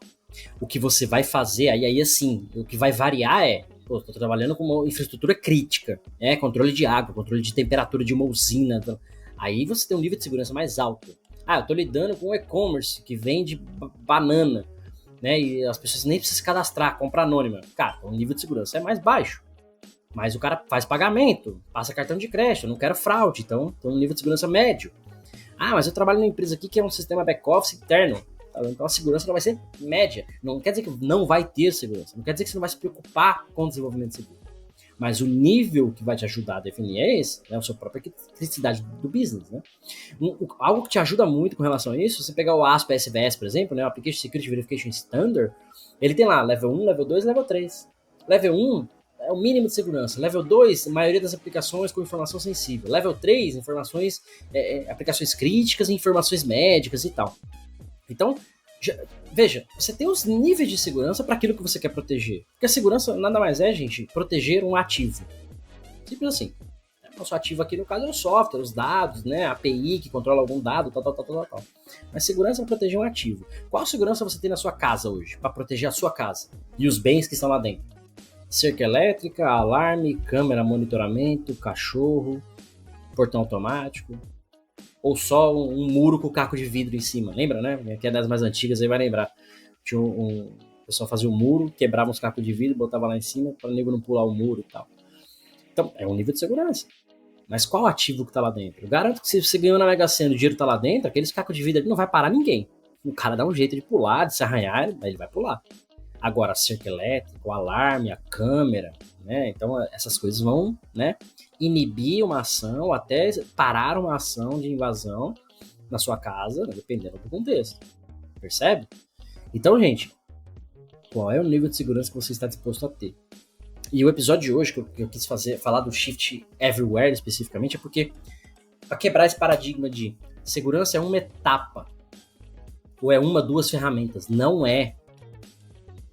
[SPEAKER 3] O que você vai fazer, aí assim, o que vai variar estou trabalhando com uma infraestrutura crítica, controle de água, controle de temperatura de uma usina. Então, aí você tem um nível de segurança mais alto. Eu estou lidando com um e-commerce que vende banana, né? E as pessoas nem precisam se cadastrar, compra anônima. Cara, o nível de segurança é mais baixo. Mas o cara faz pagamento, passa cartão de crédito, eu não quero fraude, então tem um nível de segurança médio. Mas eu trabalho numa empresa aqui que é um sistema back-office interno, então a segurança não vai ser média. Não quer dizer que não vai ter segurança, não quer dizer que você não vai se preocupar com o desenvolvimento seguro. Mas o nível que vai te ajudar a definir é esse, né? A sua própria criticidade do business, né? Algo que te ajuda muito com relação a isso, você pegar o ASP SVS, por exemplo, né? O Application Security Verification Standard, ele tem lá level 1, level 2 e level 3. Level 1 é o mínimo de segurança. Level 2, a maioria das aplicações com informação sensível. Level 3, aplicações críticas e informações médicas e tal. Então, veja, você tem os níveis de segurança para aquilo que você quer proteger. Porque a segurança nada mais é, gente, proteger um ativo. Simples assim. Nosso ativo aqui, no caso, é o software, os dados, né? A API que controla algum dado, tal. Mas segurança é proteger um ativo. Qual segurança você tem na sua casa hoje, para proteger a sua casa e os bens que estão lá dentro? Cerca elétrica, alarme, câmera, monitoramento, cachorro, portão automático, ou só um muro com caco de vidro em cima, lembra, né? Que é das mais antigas, aí vai lembrar. Tinha o pessoal fazia um muro, quebrava uns cacos de vidro, botava lá em cima para o nego não pular o muro e tal. Então, é um nível de segurança. Mas qual ativo que tá lá dentro? Eu garanto que se você ganhou na Mega Sena e o dinheiro tá lá dentro, aqueles cacos de vidro ali não vai parar ninguém. O cara dá um jeito de pular, de se arranhar, ele vai pular. Agora, a cerca elétrica, o alarme, a câmera, né? Então, essas coisas vão, né, inibir uma ação, até parar uma ação de invasão na sua casa, né, dependendo do contexto. Percebe? Então, gente, qual é o nível de segurança que você está disposto a ter? E o episódio de hoje, que eu quis falar do Shift Everywhere especificamente, é porque para quebrar esse paradigma de segurança é uma etapa, ou é uma, duas ferramentas. Não é.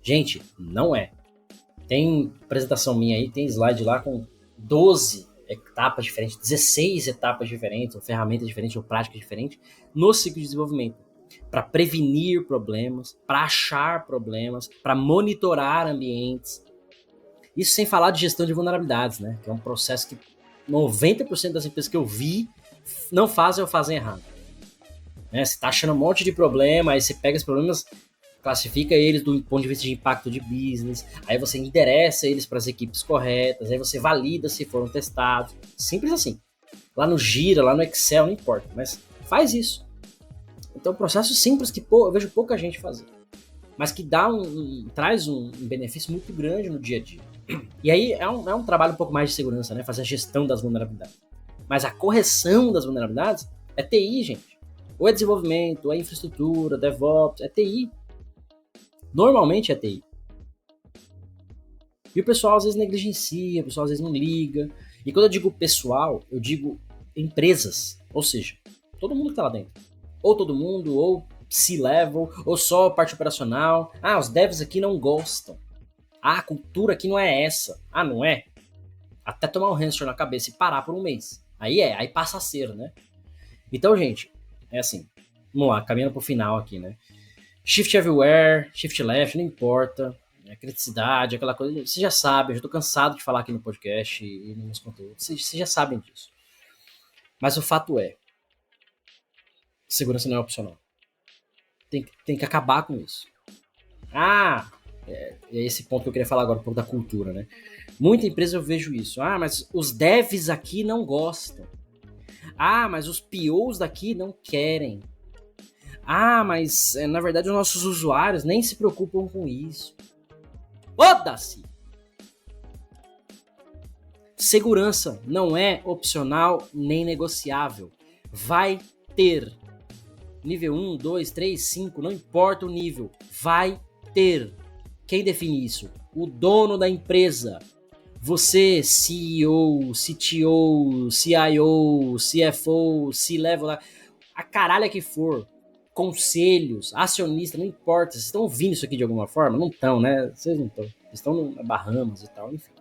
[SPEAKER 3] Gente, não é. Tem apresentação minha aí, tem slide lá com 12 etapas diferentes, 16 etapas diferentes, ou ferramentas diferentes, ou práticas diferentes, no ciclo de desenvolvimento. Para prevenir problemas, para achar problemas, para monitorar ambientes. Isso sem falar de gestão de vulnerabilidades, né? Que é um processo que 90% das empresas que eu vi não fazem ou fazem errado. Né? Você está achando um monte de problema, aí você pega esses problemas, classifica eles do ponto de vista de impacto de business, aí você endereça eles para as equipes corretas, aí você valida se foram testados. Simples assim. Lá no Gira, lá no Excel, não importa, mas faz isso. Então, é um processo simples que eu vejo pouca gente fazer. mas que traz um benefício muito grande no dia a dia. E aí é um trabalho um pouco mais de segurança, né? Fazer a gestão das vulnerabilidades. Mas a correção das vulnerabilidades é TI, gente. Ou é desenvolvimento, ou é infraestrutura, DevOps, é TI. Normalmente é TI. E o pessoal às vezes negligencia, o pessoal às vezes não liga. E quando eu digo pessoal, eu digo empresas. Ou seja, todo mundo que tá lá dentro. Ou todo mundo, ou C-level, ou só parte operacional. Ah, os devs aqui não gostam. Ah, a cultura aqui não é essa. Ah, não é? Até tomar um hamster na cabeça e parar por um mês. Aí passa a ser, né? Então, gente, é assim. Vamos lá, caminhando pro final aqui, né? Shift everywhere, shift left, não importa. Criticidade, aquela coisa. Vocês já sabem, eu já tô cansado de falar aqui no podcast e nos conteúdos. Vocês já sabem disso. Mas o fato é, segurança não é opcional. Tem que acabar com isso. É esse ponto que eu queria falar agora, um pouco da cultura, né? Muita empresa eu vejo isso. Ah, mas os devs aqui não gostam. Ah, mas os POs daqui não querem. Ah, mas na verdade os nossos usuários nem se preocupam com isso. Foda-se! Segurança não é opcional nem negociável. Vai ter. Nível 1, 2, 3, 5, não importa o nível. Vai ter. Quem define isso? O dono da empresa. Você, CEO, CTO, CIO, CFO, C-Level, a caralho que for, conselhos, acionistas, não importa. Vocês estão ouvindo isso aqui de alguma forma? Não estão, né? Vocês não estão. Vocês estão na Bahamas e tal, enfim.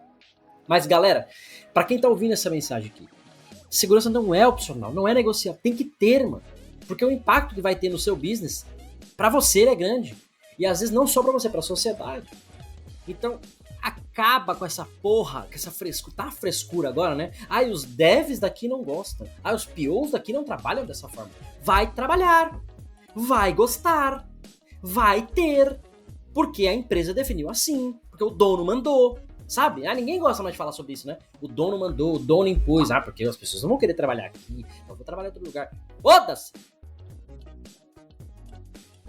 [SPEAKER 3] Mas, galera, para quem tá ouvindo essa mensagem aqui, segurança não é opcional, não é negociável. Tem que ter, mano. Porque o impacto que vai ter no seu business, para você, é grande. E às vezes não só para você, para a sociedade. Então, acaba com essa porra, com essa frescura. Tá a frescura agora, né? Ai, os devs daqui não gostam. Ai, os POs daqui não trabalham dessa forma. Vai trabalhar. Vai gostar. Vai ter. Porque a empresa definiu assim. Porque o dono mandou. Sabe? Ah, ninguém gosta mais de falar sobre isso, né? O dono mandou, o dono impôs. Ah, porque as pessoas não vão querer trabalhar aqui. Eu vou trabalhar em outro lugar. Foda-se!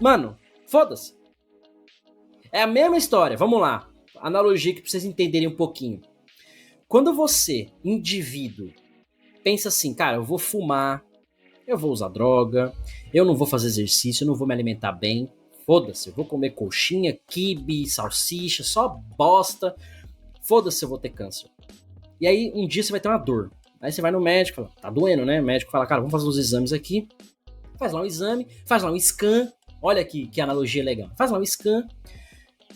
[SPEAKER 3] Mano, foda-se. É a mesma história. Vamos lá. Analogia que pra vocês entenderem um pouquinho. Quando você, indivíduo, pensa assim, cara, eu vou fumar, eu vou usar droga, eu não vou fazer exercício, eu não vou me alimentar bem. Foda-se, eu vou comer coxinha, quibe, salsicha, só bosta. Foda-se, eu vou ter câncer. E aí, um dia você vai ter uma dor. Aí você vai no médico, fala, tá doendo, né? O médico fala, cara, vamos fazer uns exames aqui. Faz lá um exame, faz lá um scan. Olha que analogia legal. Faz lá um scan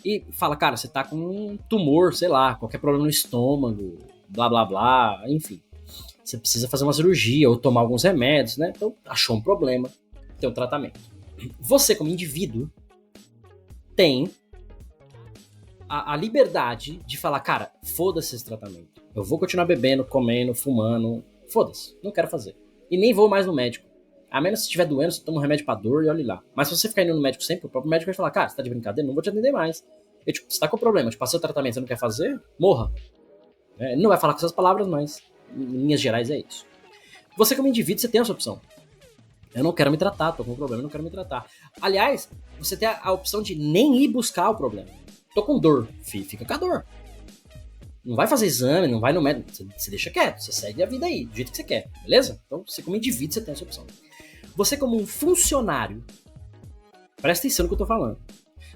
[SPEAKER 3] e fala, cara, você tá com um tumor, sei lá, qualquer problema no estômago, blá, blá, blá, enfim. Você precisa fazer uma cirurgia ou tomar alguns remédios, né? Então, achou um problema, tem um tratamento. Você, como indivíduo, tem a liberdade de falar, cara, foda-se esse tratamento. Eu vou continuar bebendo, comendo, fumando. Foda-se, não quero fazer. E nem vou mais no médico. A menos se estiver doendo, você toma um remédio pra dor e olha lá. Mas se você ficar indo no médico sempre, o próprio médico vai falar, cara, você tá de brincadeira? Não vou te atender mais. Eu, tipo, você tá com problema, te passei o tratamento, você não quer fazer? Morra. Ele não vai falar com essas palavras, mas em linhas gerais é isso. Você como indivíduo, você tem essa opção. Eu não quero me tratar, tô com um problema, eu não quero me tratar. Aliás, você tem a opção de nem ir buscar o problema. Tô com dor, fica com a dor. Não vai fazer exame, não vai no médico, você deixa quieto, você segue a vida aí, do jeito que você quer, beleza? Então, você como indivíduo, você tem essa opção. Você como um funcionário, presta atenção no que eu tô falando.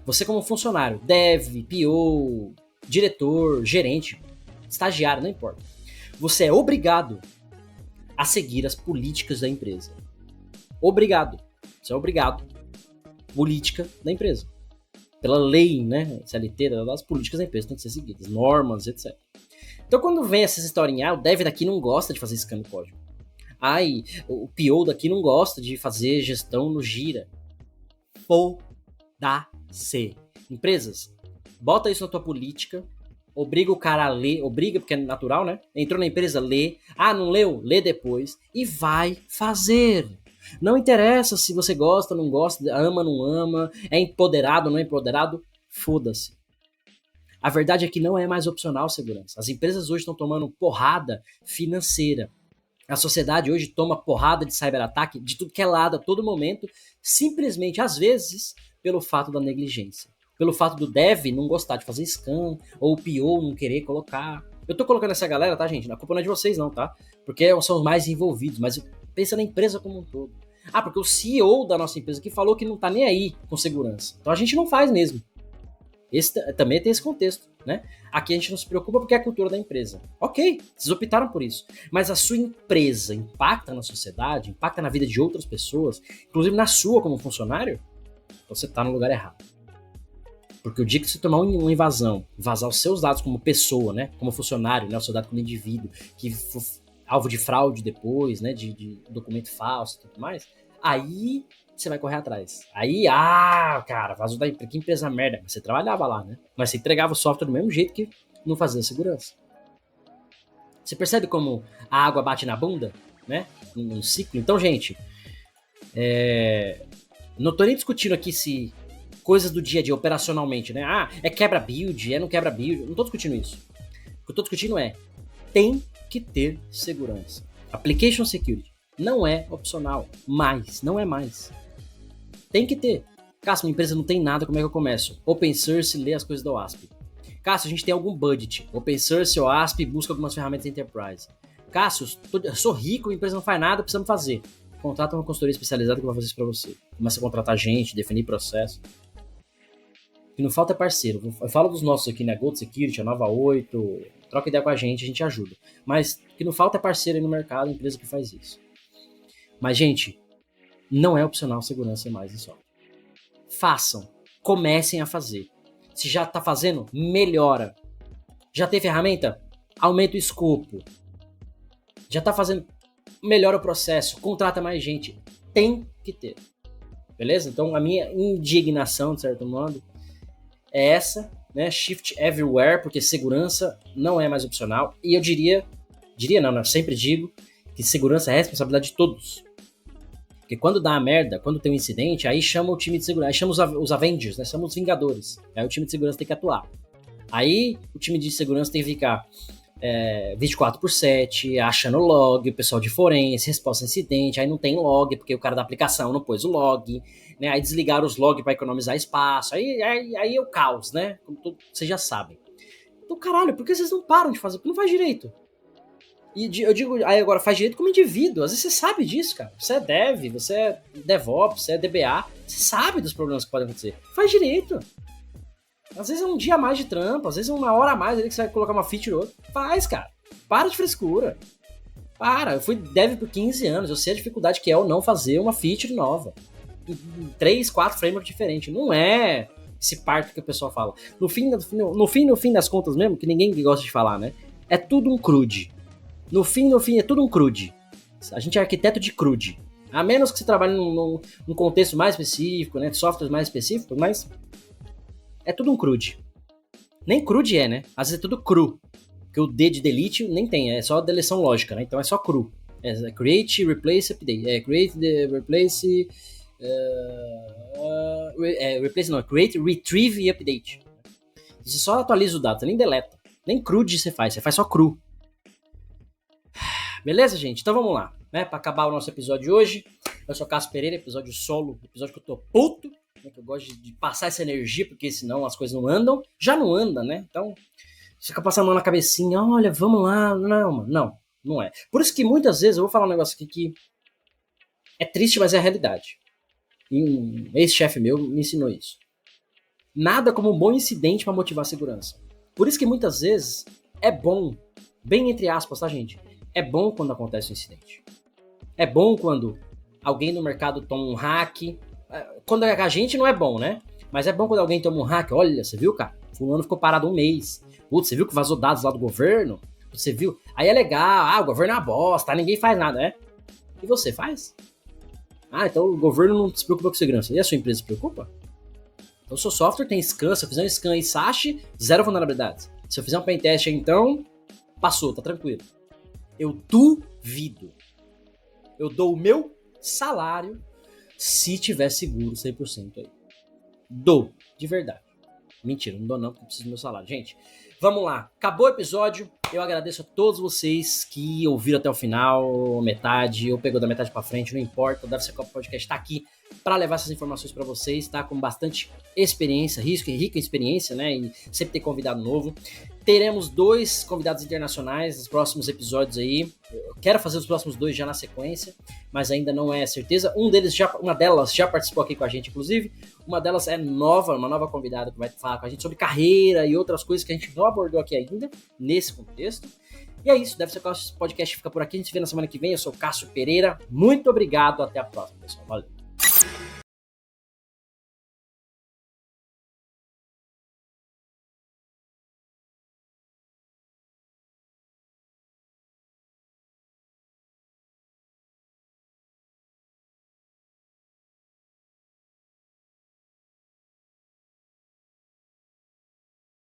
[SPEAKER 3] Você como um funcionário, dev, PO, diretor, gerente, estagiário, não importa. Você é obrigado a seguir as políticas da empresa. Obrigado. Você é obrigado. Política da empresa. Pela lei, né? CLT, as políticas da empresa têm que ser seguidas, normas, etc. Então, quando vem essas historinhas, o dev daqui não gosta de fazer scan no código. Ai, o PO daqui não gosta de fazer gestão no Gira. Foda-se. Empresas, bota isso na tua política, obriga o cara a ler, obriga porque é natural, né? Entrou na empresa, lê. Ah, não leu? Lê depois. E vai fazer. Não interessa se você gosta, não gosta, ama, não ama, é empoderado, não é empoderado. Foda-se. A verdade é que não é mais opcional segurança. As empresas hoje estão tomando porrada financeira. A sociedade hoje toma porrada de cyberataque de tudo que é lado a todo momento, simplesmente, às vezes, pelo fato da negligência. pelo fato do dev não gostar de fazer scan, ou o PO não querer colocar. Eu tô colocando essa galera, tá, gente? A culpa não é de vocês, não, tá? Porque são os mais envolvidos, mas pensa na empresa como um todo. Ah, porque o CEO da nossa empresa aqui falou que não tá nem aí com segurança. Então a gente não faz mesmo. Também tem esse contexto, né? Aqui a gente não se preocupa porque é a cultura da empresa. Ok, vocês optaram por isso. Mas a sua empresa impacta na sociedade, impacta na vida de outras pessoas, inclusive na sua como funcionário, você tá no lugar errado. Porque o dia que você tomar uma invasão, vazar os seus dados como pessoa, né? Como funcionário, né? O seu dado como indivíduo, que for alvo de fraude depois, né? De documento falso e tudo mais, aí você vai correr atrás. Aí, cara, vazou da empresa, que empresa merda. Você trabalhava lá, né? Mas você entregava o software do mesmo jeito que não fazia segurança. Você percebe como a água bate na bunda, né? Num ciclo. Então, gente, não tô nem discutindo aqui se coisas do dia a dia, operacionalmente, né? É quebra build, não quebra build. Não tô discutindo isso. O que eu tô discutindo tem que ter segurança. Application Security não é opcional, não é mais. Tem que ter. Cássio, minha empresa não tem nada, como é que eu começo? Open Source, lê as coisas da OASP. Cássio, a gente tem algum budget. Open Source, OASP, busca algumas ferramentas de Enterprise. Cássio, eu sou rico, a empresa não faz nada, precisamos fazer. Contrata uma consultoria especializada que vai fazer isso pra você. Começa a contratar gente, definir processo. O que não falta é parceiro. Eu falo dos nossos aqui, né? Gold Security, a Nova 8, troca ideia com a gente ajuda. Mas o que não falta é parceiro aí no mercado, empresa que faz isso. Mas, gente, não é opcional segurança mais em software. Façam. Comecem a fazer. Se já está fazendo, melhora. Já tem ferramenta? Aumenta o escopo. Já está fazendo, melhora o processo. Contrata mais gente. Tem que ter. Beleza? Então, a minha indignação, de certo modo, é essa, né? Shift everywhere, porque segurança não é mais opcional. E eu eu sempre digo que segurança é responsabilidade de todos. Porque quando dá a merda, quando tem um incidente, aí chama o time de segurança, aí chama os Avengers, né? Chama os Vingadores. Aí o time de segurança tem que atuar. Aí o time de segurança tem que ficar 24/7, achando log, o pessoal de forense, resposta a incidente, aí não tem log, porque o cara da aplicação não pôs o log, né? Aí desligaram os logs para economizar espaço, aí é o caos, né? Como vocês já sabem. Então, caralho, por que vocês não param de fazer? Porque não faz direito. E eu digo, aí agora, faz direito como indivíduo. Às vezes você sabe disso, cara. Você é dev, você é DevOps, você é DBA. Você sabe dos problemas que podem acontecer. Faz direito. Às vezes é um dia a mais de trampo, às vezes é uma hora a mais ali que você vai colocar uma feature ou outra. Faz, cara. Para de frescura. Eu fui dev por 15 anos. Eu sei a dificuldade que é ou não fazer uma feature nova. Em 3, 4 frameworks diferentes. Não é esse parto que o pessoal fala. No fim das contas mesmo, que ninguém gosta de falar, né? É tudo um CRUD. No fim, é tudo um CRUD. A gente é arquiteto de CRUD. A menos que você trabalhe num contexto mais específico, né? De softwares mais específicos, mas é tudo um CRUD. Nem CRUD né? Às vezes é tudo cru. Porque o D de delete nem tem, é só deleção lógica, né? Então é só cru. É create, replace, update. Create, replace... replace não, create, retrieve e update. Você só atualiza o dado, você nem deleta. Nem CRUD você faz só cru. Beleza, gente? Então vamos lá, né? Para acabar o nosso episódio de hoje. Eu sou o Cássio Pereira, episódio solo, episódio que eu tô puto, né? Que eu gosto de passar essa energia, porque senão as coisas não andam. Já não anda, né? Então, fica passando a mão na cabecinha, olha, vamos lá. Não é. Por isso que muitas vezes, eu vou falar um negócio aqui que é triste, mas é a realidade. E um ex-chefe meu me ensinou isso. Nada como um bom incidente para motivar a segurança. Por isso que muitas vezes é bom, bem entre aspas, tá, gente? É bom quando acontece um incidente. É bom quando alguém no mercado toma um hack. Quando a gente não é bom, né? Mas é bom quando alguém toma um hack. Olha, você viu, cara? Fulano ficou parado um mês. Putz, você viu que vazou dados lá do governo? Você viu? Aí é legal. O governo é uma bosta. Ninguém faz nada, né? E você faz? Então o governo não se preocupa com segurança. E a sua empresa se preocupa? Então o seu software tem scan. Se eu fizer um scan aí, SASH, 0 vulnerabilidades. Se eu fizer um pentest aí, então, passou, tá tranquilo. Eu duvido. Eu dou o meu salário se tiver seguro 100% aí. Dou, de verdade. Mentira, não dou não, porque eu preciso do meu salário. Gente, vamos lá. Acabou o episódio. Eu agradeço a todos vocês que ouviram até o final, metade, ou pegou da metade pra frente, não importa. O DevSecOps Podcast tá aqui para levar essas informações para vocês, tá? Com bastante experiência, rica experiência, né? E sempre ter convidado novo. Teremos 2 convidados internacionais nos próximos episódios aí. Eu quero fazer os próximos 2 já na sequência, mas ainda não é certeza. Uma delas já participou aqui com a gente, inclusive. Uma delas é uma nova convidada que vai falar com a gente sobre carreira e outras coisas que a gente não abordou aqui ainda, nesse contexto. E é isso, DevSecOps Podcast fica por aqui. A gente se vê na semana que vem. Eu sou o Cássio Pereira. Muito obrigado. Até a próxima, pessoal. Valeu.